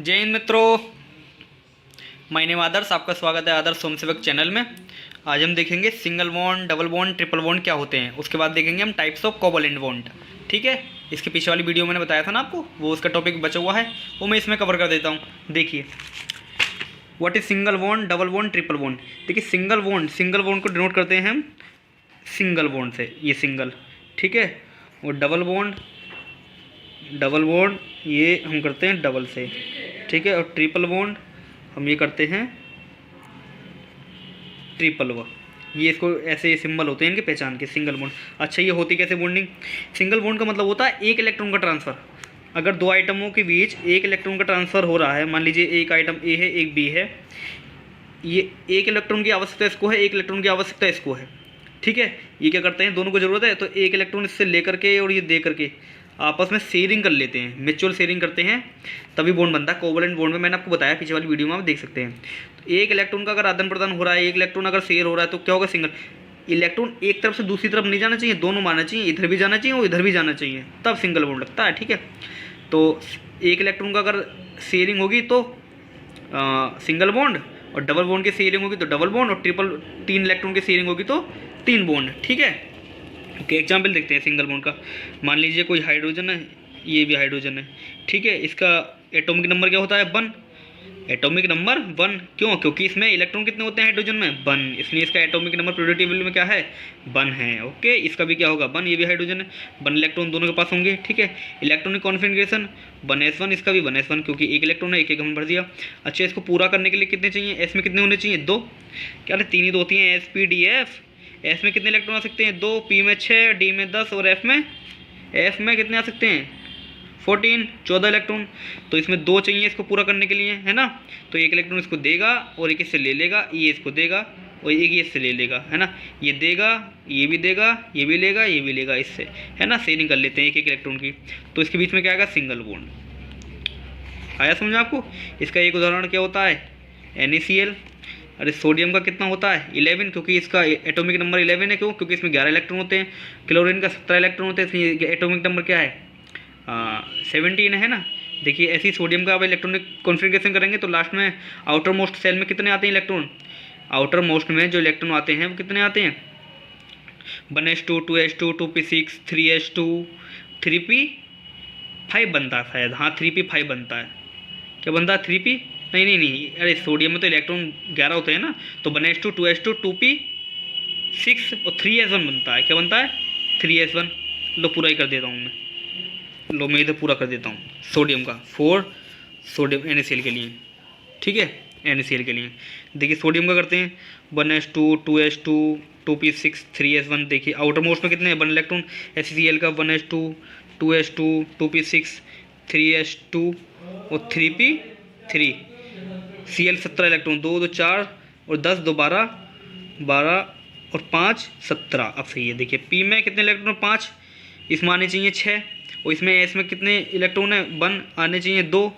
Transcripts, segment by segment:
जय हिंद मित्रों, my name आदर्श। आपका स्वागत है आदर्श स्वयंसेवक चैनल में। आज हम देखेंगे single bond, double bond, triple bond क्या होते हैं। उसके बाद देखेंगे हम टाइप्स ऑफ कोवैलेंट बॉन्ड। ठीक है, इसके पीछे वाली वीडियो मैंने बताया था ना आपको, वो उसका टॉपिक बचा हुआ है, वो मैं इसमें कवर कर देता हूँ। देखिए, what is single bond, double bond, triple bond. देखिए, सिंगल बॉन्ड को डिनोट करते हैं हम सिंगल बॉन्ड से, ये सिंगल, ठीक है। और डबल बॉन्ड ये हम करते हैं डबल से, ठीक है। और ट्रिपल बॉन्ड हम ये करते हैं ट्रिपल व, ये इसको ऐसे सिंबल होते हैं इनके पहचान के, सिंगल बॉन्ड। अच्छा, ये होती कैसे बॉन्डिंग? सिंगल बॉन्ड का मतलब होता है एक इलेक्ट्रॉन का ट्रांसफ़र। अगर दो आइटमों के बीच एक इलेक्ट्रॉन का ट्रांसफ़र हो रहा है, मान लीजिए एक आइटम ए है, एक बी है, ये एक इलेक्ट्रॉन की आवश्यकता इसको है, एक इलेक्ट्रॉन की आवश्यकता इसको है, ठीक है। ये क्या करते हैं, दोनों को ज़रूरत है, तो एक इलेक्ट्रॉन इससे ले करके और ये दे करके आपस में शेयरिंग कर लेते हैं, म्यूचुअल शेयरिंग करते हैं, तभी बॉन्ड बनता है। कोवैलेंट बॉन्ड में मैंने आपको बताया पीछे वाली वीडियो में, आप देख सकते हैं। तो एक इलेक्ट्रॉन का अगर आदान प्रदान हो रहा है, एक इलेक्ट्रॉन अगर शेयर हो रहा है, तो क्या होगा, सिंगल। इलेक्ट्रॉन एक तरफ से दूसरी तरफ नहीं जाना चाहिए, दोनों मारना चाहिए, इधर भी जाना चाहिए और इधर भी जाना चाहिए, तब सिंगल बॉन्ड लगता है, ठीक है। तो एक इलेक्ट्रॉन का अगर शेयरिंग होगी तो सिंगल बॉन्ड, और डबल बॉन्ड की शेयरिंग होगी तो डबल बॉन्ड, और ट्रिपल तीन इलेक्ट्रॉन की शेयरिंग होगी तो तीन बॉन्ड, ठीक है। ओके, एग्जाम्पल देखते हैं सिंगल बॉन्ड का। मान लीजिए कोई हाइड्रोजन है, ये भी हाइड्रोजन है, ठीक है। इसका एटॉमिक नंबर क्या होता है, 1। एटॉमिक नंबर 1 क्यों? क्योंकि इसमें इलेक्ट्रॉन कितने होते हैं हाइड्रोजन में, 1, इसलिए इसका एटॉमिक नंबर प्योरिटी वैल्यू में क्या है, 1 है। ओके, इसका भी क्या होगा, 1, ये भी हाइड्रोजन है, 1 इलेक्ट्रॉन दोनों के पास होंगे, ठीक है। इलेक्ट्रॉनिक कॉन्फिगरेशन 1s1, इसका भी 1s1, क्योंकि एक इलेक्ट्रॉन है, एक हमने भर दिया। अच्छा, इसको पूरा करने के लिए कितने चाहिए, एस में कितने होने चाहिए, 2। क्या 3 ही तो होती हैं, sp-df। एस में कितने इलेक्ट्रॉन आ सकते हैं, 2, p में 6, d में 10 और f में कितने आ सकते हैं, 14 इलेक्ट्रॉन। तो इसमें 2 चाहिए इसको पूरा करने के लिए, है ना। तो एक इलेक्ट्रॉन इसको देगा और एक इससे ले लेगा, ये इसको देगा और एक ये इससे ले लेगा, है ना। ये देगा, ये भी देगा, ये भी लेगा, ये भी लेगा इससे, है ना। शेयरिंग कर लेते हैं एक एक इलेक्ट्रॉन की। तो इसके बीच में क्या आएगा, सिंगल बॉन्ड। आया समझ आपको? इसका एक उदाहरण क्या होता है, NaCl। अरे सोडियम का कितना होता है, 11, क्योंकि इसका एटॉमिक नंबर 11 है। क्यों? क्योंकि इसमें 11 इलेक्ट्रॉन होते हैं। क्लोरीन का 17 इलेक्ट्रॉन होते हैं, इसलिए एटॉमिक नंबर क्या है, 17 है ना। देखिए, ऐसी सोडियम का आप इलेक्ट्रॉनिक कॉन्फ़िगरेशन करेंगे तो लास्ट में आउटर मोस्ट सेल में कितने आते हैं इलेक्ट्रॉन, आउटर मोस्ट में जो इलेक्ट्रॉन आते हैं वो कितने आते हैं, 1s2, 2s2, 2p6, 3s2, 3p5 बनता है शायद, हाँ 3p5 बनता है। क्या बनता है, 3p, नहीं, अरे सोडियम में तो इलेक्ट्रॉन 11 होते हैं ना, तो 1s2, 2s2, 2p6 और 3s1 बनता है। क्या बनता है, 3s1। लो पूरा ही कर देता हूँ मैं इधर पूरा कर देता हूँ सोडियम का, 4 सोडियम NaCl के लिए, ठीक है, NaCl के लिए। देखिए सोडियम का करते हैं 1s2, 2s2, 2p6, 3s1। देखिए आउटर मोस्ट में कितने हैं, 1 इलेक्ट्रॉन, HCl का 1s2, 2s2, 2p6, 3s2 और 3p3। Cl 17 इलेक्ट्रॉन, 2 2 4 और 10 2 12 12 और 5 17। अब सही है, देखिए P में कितने इलेक्ट्रॉन, 5, इसमें आने चाहिए 6, और इसमें कितने इलेक्ट्रॉन है, 1, आने चाहिए 2,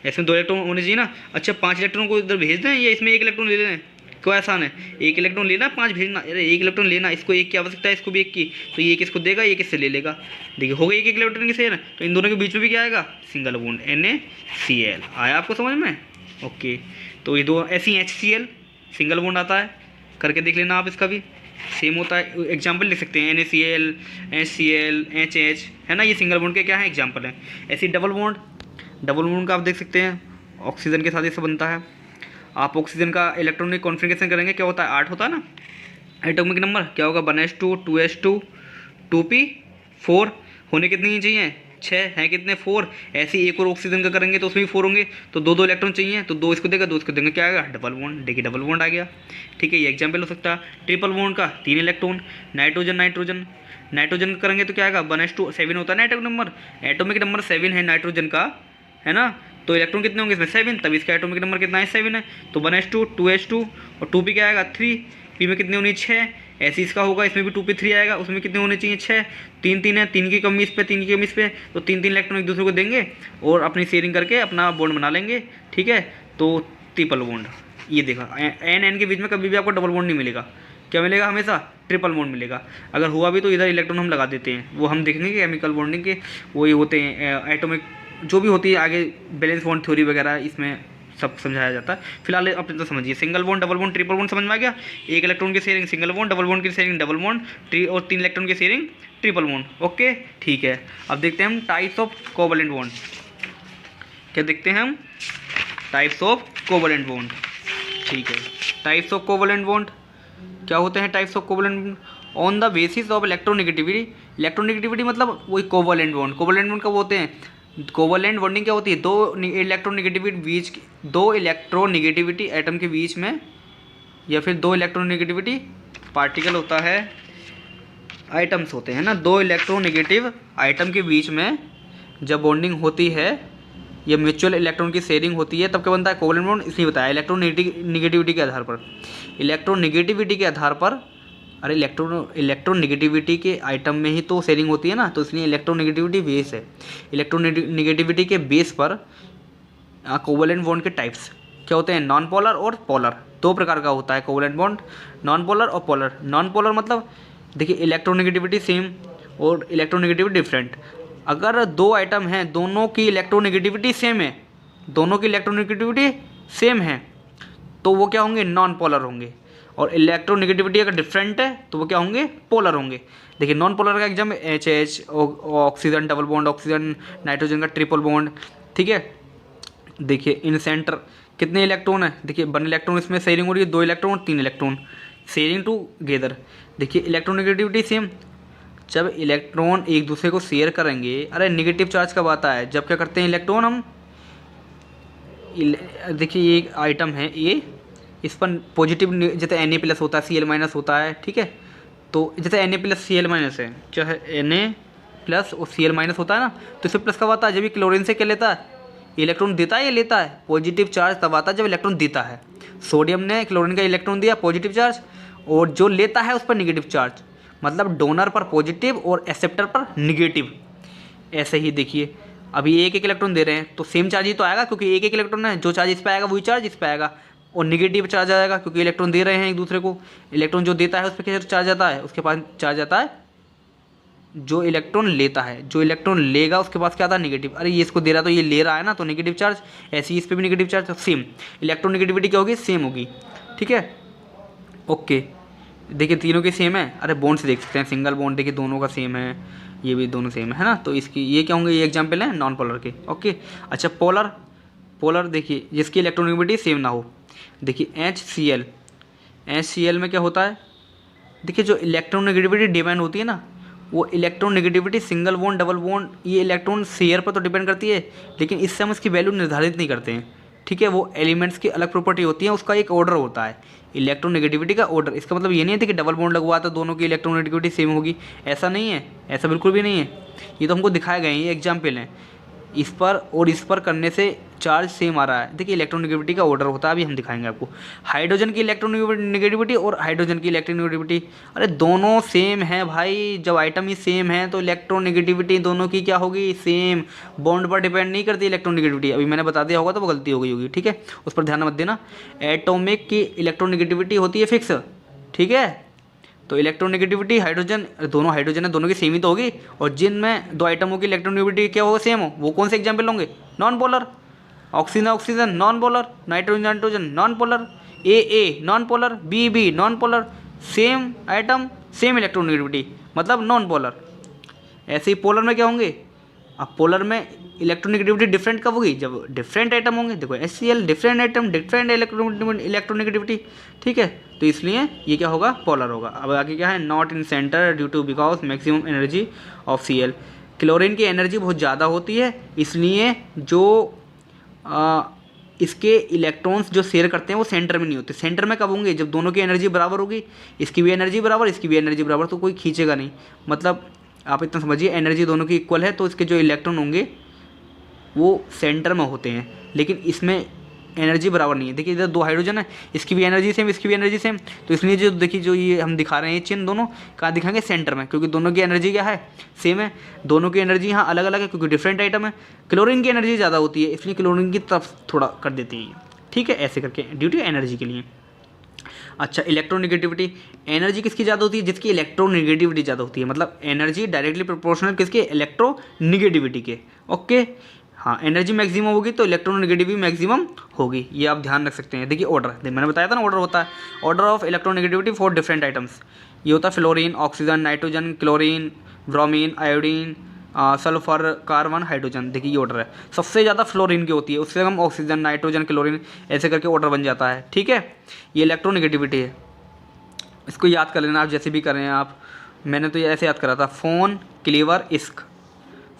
इसमें 2 इलेक्ट्रॉन होने चाहिए ना। अच्छा, 5 इलेक्ट्रॉन को इधर भेज दें या इसमें 1 इलेक्ट्रॉन ले लें, क्यों आसान है, 1 इलेक्ट्रॉन लेना, 5 भेजना। अरे 1 इलेक्ट्रॉन लेना, इसको 1 की आवश्यकता है, इसको भी 1 की, तो ये किसको देगा, ये किससे ले लेगा। देखिए हो गई 1 इलेक्ट्रॉन की शेयर, तो इन दोनों के बीच में भी क्या आएगा, सिंगल बॉन्ड, NaCl। आया आपको समझ में? ओके, तो ये दो ऐसी HCl सिंगल बॉन्ड आता है, करके देख लेना आप, इसका भी सेम होता है। एग्जाम्पल लिख सकते हैं, NaCl, HCl, HH, है ना। ये सिंगल बॉन्ड के क्या है, एग्जाम्पल है। ऐसी डबल बॉन्ड का आप देख सकते हैं, ऑक्सीजन के साथ इससे बनता है। आप ऑक्सीजन का इलेक्ट्रॉनिक कॉन्फ़िगरेशन करेंगे, क्या होता है, 8 होता है ना। एटॉमिक नंबर क्या होगा, 1s2, 2s2, 2p4, होने कितनी ही चाहिए, 6 हैं, कितने, 4। ऐसे ही एक और ऑक्सीजन का करेंगे तो उसमें भी 4 होंगे, तो 2 इलेक्ट्रॉन चाहिए, तो 2 इसको देगा, 2 इसको देंगे, क्या आएगा, डबल बॉन्ड। देखिए डबल बॉन्ड आ गया, ठीक है। ये एग्जाम्पल हो सकता है। ट्रिपल बॉन्ड का 3 इलेक्ट्रॉन, नाइट्रोजन का करेंगे तो क्या आएगा, 1s2, 7 होता है ना एटॉमिक नंबर 7 है नाइट्रोजन का, है ना। तो इलेक्ट्रॉन कितने होंगे इसमें, 7, तभी इसका एटॉमिक नंबर कितना है, 7 है। तो 1s2, 2s2 और 2p क्या आएगा, 3, p में कितने होनी, 6। ऐसे इसका होगा, इसमें भी 2p3 आएगा, उसमें कितने होने चाहिए, 6, 3 है, 3 की कमी इस पे, 3 की कमी इस पे, तो 3 इलेक्ट्रॉन एक दूसरे को देंगे और अपनी शेयरिंग करके अपना बॉन्ड बना लेंगे, ठीक है। तो ट्रिपल बॉन्ड, ये देखा, N के बीच में कभी भी आपको डबल बॉन्ड नहीं मिलेगा, क्या मिलेगा, हमेशा ट्रिपल बॉन्ड मिलेगा। अगर हुआ भी तो इधर इलेक्ट्रॉन हम लगा देते हैं, वो हम देखेंगे कि केमिकल बॉन्डिंग के वही होते हैं, एटॉमिक जो भी होती है आगे बैलेंस बॉन्ड थ्योरी वगैरह इसमें सब समझाया जाता है। फिलहाल अपने तो समझिए, single bond, double bond, triple bond समझ में आ गया। एक इलेक्ट्रॉन की sharing single bond, double bond की शेयरिंग डबल बॉन्ड, और 3 इलेक्ट्रॉन की शेयरिंग ट्रिपल बॉन्ड। ओके ठीक है। अब देखते हैं हम टाइप्स ऑफ कोवैलेंट बॉन्ड। क्या देखते हैं हम? Types of covalent bond. ठीक है, टाइप्स ऑफ कोवैलेंट बॉन्ड क्या होते हैं? Types of covalent bond on the basis of electronegativity. Electronegativity मतलब वही कोवैलेंट बॉन्ड। कोवैलेंट बॉन्ड कब होते हैं? कोवैलेंट बॉन्डिंग क्या होती है? दो इलेक्ट्रोनेगेटिविटी एटम के बीच में, या फिर दो इलेक्ट्रोनेगेटिविटी पार्टिकल होता है, आइटम्स होते हैं ना, दो इलेक्ट्रोनेगेटिव आइटम के बीच में जब बॉन्डिंग होती है या म्यूचुअल इलेक्ट्रॉन की शेयरिंग होती है तब क्या बनता है? Covalent bond. इसलिए बताया इलेक्ट्रोनेगेटिविटी के आधार पर। इलेक्ट्रोनेगेटिविटी के आधार पर, अरे इलेक्ट्रोनेगेटिविटी के आइटम में ही तो शेयरिंग होती है ना, तो इसलिए इलेक्ट्रोनेगेटिविटी बेस है। इलेक्ट्रोनेगेटिविटी के बेस पर कोवैलेंट बॉन्ड के टाइप्स क्या होते हैं? नॉन पोलर और पोलर। दो प्रकार का होता है कोवैलेंट बॉन्ड, नॉन पोलर और पोलर। नॉन पोलर मतलब देखिए इलेक्ट्रोनेगेटिविटी सेम और इलेक्ट्रोनेगेटिविटी डिफरेंट। अगर दो आइटम हैं, दोनों की इलेक्ट्रोनेगेटिविटी सेम है, दोनों की इलेक्ट्रोनेगेटिविटी सेम है, तो वो क्या होंगे? नॉन पोलर होंगे। और इलेक्ट्रोनेगेटिविटी अगर डिफरेंट है तो वो क्या होंगे? पोलर होंगे। देखिए नॉन पोलर का exam HH, oxygen double bond, oxygen nitrogen का ट्रिपल बॉन्ड। ठीक है, देखिए इन सेंटर कितने इलेक्ट्रॉन है? देखिए 1 इलेक्ट्रॉन इसमें शेयरिंग हो रही है, 2 इलेक्ट्रॉन और 3 इलेक्ट्रॉन शेयरिंग टूगेदर। देखिए इलेक्ट्रोनेगेटिविटी सेम। जब इलेक्ट्रॉन एक दूसरे को शेयर करेंगे, अरे नेगेटिव चार्ज कब आता है? जब क्या करते हैं इलेक्ट्रॉन हम, देखिए ये एक आइटम है ए, इस पर पॉजिटिव जैसे Na+ होता है, Cl- होता है। ठीक है, तो जैसे Na+ Cl- है, चाहे Na+ और Cl- होता है ना, तो इसमें प्लस कब आता है? जब ये क्लोरीन से क्या लेता है? इलेक्ट्रॉन देता है या लेता है? पॉजिटिव चार्ज तब आता है जब इलेक्ट्रॉन देता है। सोडियम ने क्लोरीन का इलेक्ट्रॉन दिया पॉजिटिव चार्ज, और जो लेता है उस पर निगेटिव चार्ज, मतलब डोनर पर पॉजिटिव और एक्सेप्टर पर निगेटिव। ऐसे ही देखिए अभी एक इलेक्ट्रॉन दे रहे हैं तो सेम चार्ज ही तो आएगा, क्योंकि एक इलेक्ट्रॉन है, जो चार्ज इस पर आएगा वही चार्ज इस पर आएगा। और निगेटिव चार्ज आएगा क्योंकि इलेक्ट्रॉन दे रहे हैं एक दूसरे को। इलेक्ट्रॉन जो देता है उस पर क्या चार्ज आता है? उसके पास चार्ज आता है जो इलेक्ट्रॉन लेता है। जो इलेक्ट्रॉन लेगा उसके पास क्या आता है? निगेटिव। अरे ये इसको दे रहा है तो ये ले रहा है ना, तो नेगेटिव चार्ज। ऐसे ही इस पर भी नेगेटिव चार्ज, तो सेम इलेक्ट्रोनेगेटिविटी क्या होगी? सेम होगी। ठीक है, ओके। देखिए तीनों की सेम है। अरे बॉन्ड से देख सकते हैं, सिंगल बॉन्ड देखिए दोनों का सेम है, ये भी दोनों सेम है ना, तो इसकी ये क्या होंगे? ये एग्जाम्पल है नॉन पोलर के। ओके, अच्छा पोलर। पोलर देखिए जिसकी इलेक्ट्रोनेगेटिविटी सेम ना हो। देखिए HCl में क्या होता है? देखिए जो इलेक्ट्रोनेगेटिविटी डिपेंड होती है ना, वो electronegativity single bond, double bond, ये इलेक्ट्रॉन शेयर पर तो डिपेंड करती है, लेकिन इससे हम इसकी वैल्यू निर्धारित नहीं करते हैं। ठीक है, वो एलिमेंट्स की अलग प्रॉपर्टी होती है, उसका एक ऑर्डर होता है, इलेक्ट्रोनेगेटिविटी का ऑर्डर। इसका मतलब ये नहीं है कि डबल बॉन्ड लगवा तो दोनों की इलेक्ट्रोनेगेटिविटी सेम होगी, ऐसा नहीं है, ऐसा बिल्कुल भी नहीं है। ये तो हमको दिखाए गए हैं, ये एग्जाम्पल हैं। इस पर और इस पर करने से चार्ज सेम आ रहा है। देखिए इलेक्ट्रोनेगेटिविटी का ऑर्डर होता है, अभी हम दिखाएंगे आपको। हाइड्रोजन की इलेक्ट्रोनेगेटिविटी और हाइड्रोजन की इलेक्ट्रोनेगेटिविटी, अरे दोनों सेम है भाई। जब आइटम ही सेम है तो इलेक्ट्रोनेगेटिविटी दोनों की क्या होगी? सेम। बॉन्ड पर डिपेंड नहीं करती इलेक्ट्रोनेगेटिविटी, अभी मैंने बता दिया होगा तो वो गलती हो गई होगी। ठीक है, उस पर ध्यान मत देना। एटॉमिक की इलेक्ट्रोनेगेटिविटी होती है फिक्स। ठीक है, तो इलेक्ट्रोनेगेटिविटी हाइड्रोजन, दोनों हाइड्रोजन है, दोनों की सेम ही तो होगी। और जिनमें दो आइटमों की इलेक्ट्रोनेगेटिविटी क्या होगा? सेम हो, वो कौन से एग्जाम्पल होंगे? Non polar. Oxygen non polar, nitrogen non polar, A non polar, B non polar. Same item same electronegativity मतलब नॉन पोलर। ऐसे ही पोलर में क्या होंगे? अब पोलर में इलेक्ट्रोनेगेटिविटी डिफरेंट कब होगी? जब डिफरेंट आइटम होंगे। देखो HCl different item, different electronegativity. ठीक है, तो इसलिए ये क्या होगा? पोलर होगा। अब आगे क्या है? Not in center due to because maximum energy of Cl। क्लोरीन की एनर्जी बहुत ज़्यादा होती है, इसलिए जो इसके इलेक्ट्रॉन्स जो शेयर करते हैं वो सेंटर में नहीं होते। सेंटर में कब होंगे? जब दोनों की एनर्जी बराबर होगी, इसकी भी एनर्जी बराबर, इसकी भी एनर्जी बराबर, तो कोई खींचेगा नहीं। मतलब आप इतना समझिए, एनर्जी दोनों की इक्वल है, तो इसके जो इलेक्ट्रॉन होंगे वो सेंटर में होते हैं, लेकिन इसमें एनर्जी बराबर नहीं है। देखिए इधर दो हाइड्रोजन है, इसकी भी एनर्जी सेम, इसकी भी एनर्जी सेम, तो इसलिए जो देखिए जो ये हम दिखा रहे हैं चिन्ह दोनों कहाँ दिखाएंगे? सेंटर में, क्योंकि दोनों की एनर्जी क्या है? सेम है। दोनों की एनर्जी यहाँ अलग अलग है क्योंकि डिफरेंट आइटम है। क्लोरीन की एनर्जी ज़्यादा होती है, इसलिए क्लोरीन की तरफ थोड़ा कर देती है। ठीक है, ऐसे करके ड्यू टू एनर्जी के लिए। अच्छा, इलेक्ट्रोनेगेटिविटी, एनर्जी किसकी ज़्यादा होती है? जिसकी इलेक्ट्रोनेगेटिविटी ज़्यादा होती है, मतलब एनर्जी डायरेक्टली प्रोपोर्शनल किसके? इलेक्ट्रोनेगेटिविटी के। ओके, हाँ, एनर्जी मैक्सिमम होगी तो इलेक्ट्रोनेगेटिविटी मैक्सिमम होगी, ये आप ध्यान रख सकते हैं। देखिए ऑर्डर, मैंने बताया था ना ऑर्डर होता है, order of electronegativity for different items. ये होता है fluorine, oxygen, nitrogen, chlorine, bromine, iodine, sulphur, carbon, hydrogen. देखिए ये ऑर्डर है, सबसे ज़्यादा फ्लोरीन की होती है, उससे कम ऑक्सीजन, नाइट्रोजन, क्लोरीन, ऐसे करके ऑर्डर बन जाता है। ठीक है, ये इलेक्ट्रोनेगेटिविटी है, इसको याद कर लेना आप जैसे भी कर रहे हैं आप। मैंने तो ये ऐसे याद करा था, फ़ोन क्लीवर इश्क,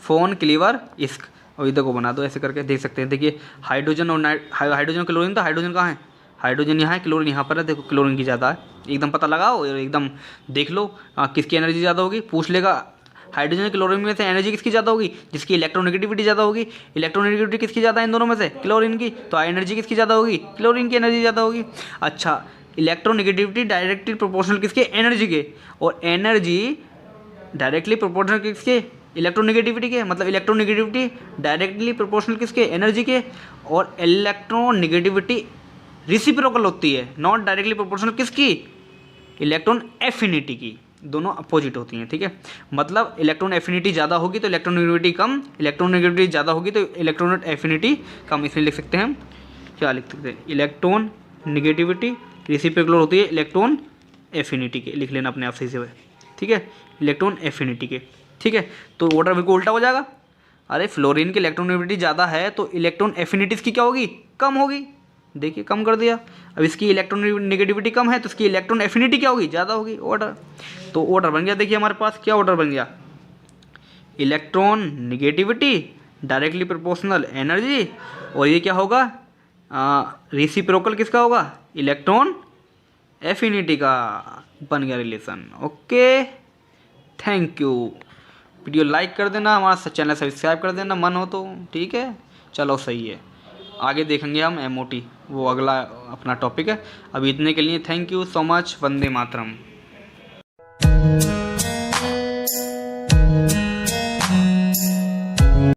फ़ोन क्लीवर इश्क, और इधर को बना दो ऐसे करके, देख सकते हैं। देखिए हाइड्रोजन और हाइड्रोजन क्लोरीन, तो हाइड्रोजन कहाँ है, हाइड्रोजन यहाँ है, क्लोरीन यहाँ पर है। देखो क्लोरीन की ज़्यादा है, एकदम पता लगाओ और एकदम देख लो किसकी एनर्जी ज़्यादा होगी, पूछ लेगा। हाइड्रोजन क्लोरीन में से एनर्जी किसकी ज़्यादा होगी, जिसकी इलेक्ट्रोनेगेटिविटी ज़्यादा होगी। इलेक्ट्रोनेगेटिविटी किसकी ज़्यादा है इन दोनों में से, क्लोरीन की, तो एनर्जी किसकी ज़्यादा होगी, क्लोरीन की एनर्जी ज़्यादा होगी। अच्छा, इलेक्ट्रोनेगेटिविटी डायरेक्टली प्रोपोर्शनल किसके, एनर्जी के, और एनर्जी डायरेक्टली प्रोपोर्शनल किसके, इलेक्ट्रोनेगेटिविटी के। मतलब इलेक्ट्रोनेगेटिविटी डायरेक्टली प्रोपोर्शनल किसके, एनर्जी के, और इलेक्ट्रोनेगेटिविटी रिसिप्रोकल होती है, नॉट डायरेक्टली प्रोपोर्शनल किसकी, इलेक्ट्रॉन एफिनिटी की, दोनों अपोजिट होती हैं। ठीक है, मतलब इलेक्ट्रॉन एफिनिटी ज़्यादा होगी तो इलेक्ट्रोनेगेटिविटी कम, इलेक्ट्रोनेगेटिविटी ज़्यादा होगी तो इलेक्ट्रॉन एफिनिटी कम। इसलिए लिख सकते हैं हम, क्या लिख सकते हैं, इलेक्ट्रॉन नेगेटिविटी रिसिप्रोकल होती है इलेक्ट्रॉन एफिनिटी के, लिख लेना अपने आप सही से। ठीक है, इलेक्ट्रॉन एफिनिटी के। ठीक है, तो ऑर्डर बिल्कुल उल्टा हो जाएगा। अरे फ्लोरीन की इलेक्ट्रोनेगेटिविटी ज़्यादा है तो इलेक्ट्रॉन एफिनिटीज़ की क्या होगी, कम होगी। देखिए कम कर दिया। अब इसकी इलेक्ट्रॉन नेगेटिविटी कम है तो इसकी इलेक्ट्रॉन एफिनिटी क्या होगी, ज़्यादा होगी। ऑर्डर, तो ऑर्डर बन गया। देखिए हमारे पास क्या ऑर्डर बन गया, electron negativity directly proportional energy, और ये क्या होगा, रेसिप्रोकल किसका होगा, इलेक्ट्रॉन एफिनिटी का। बन गया relation. Okay, thank you. Video like कर देना, हमारा चैनल सब्सक्राइब कर देना मन हो तो। ठीक है, चलो सही है, आगे देखेंगे हम एमओटी, वो अगला अपना टॉपिक है। अभी इतने के लिए thank you so much. Vande Mataram.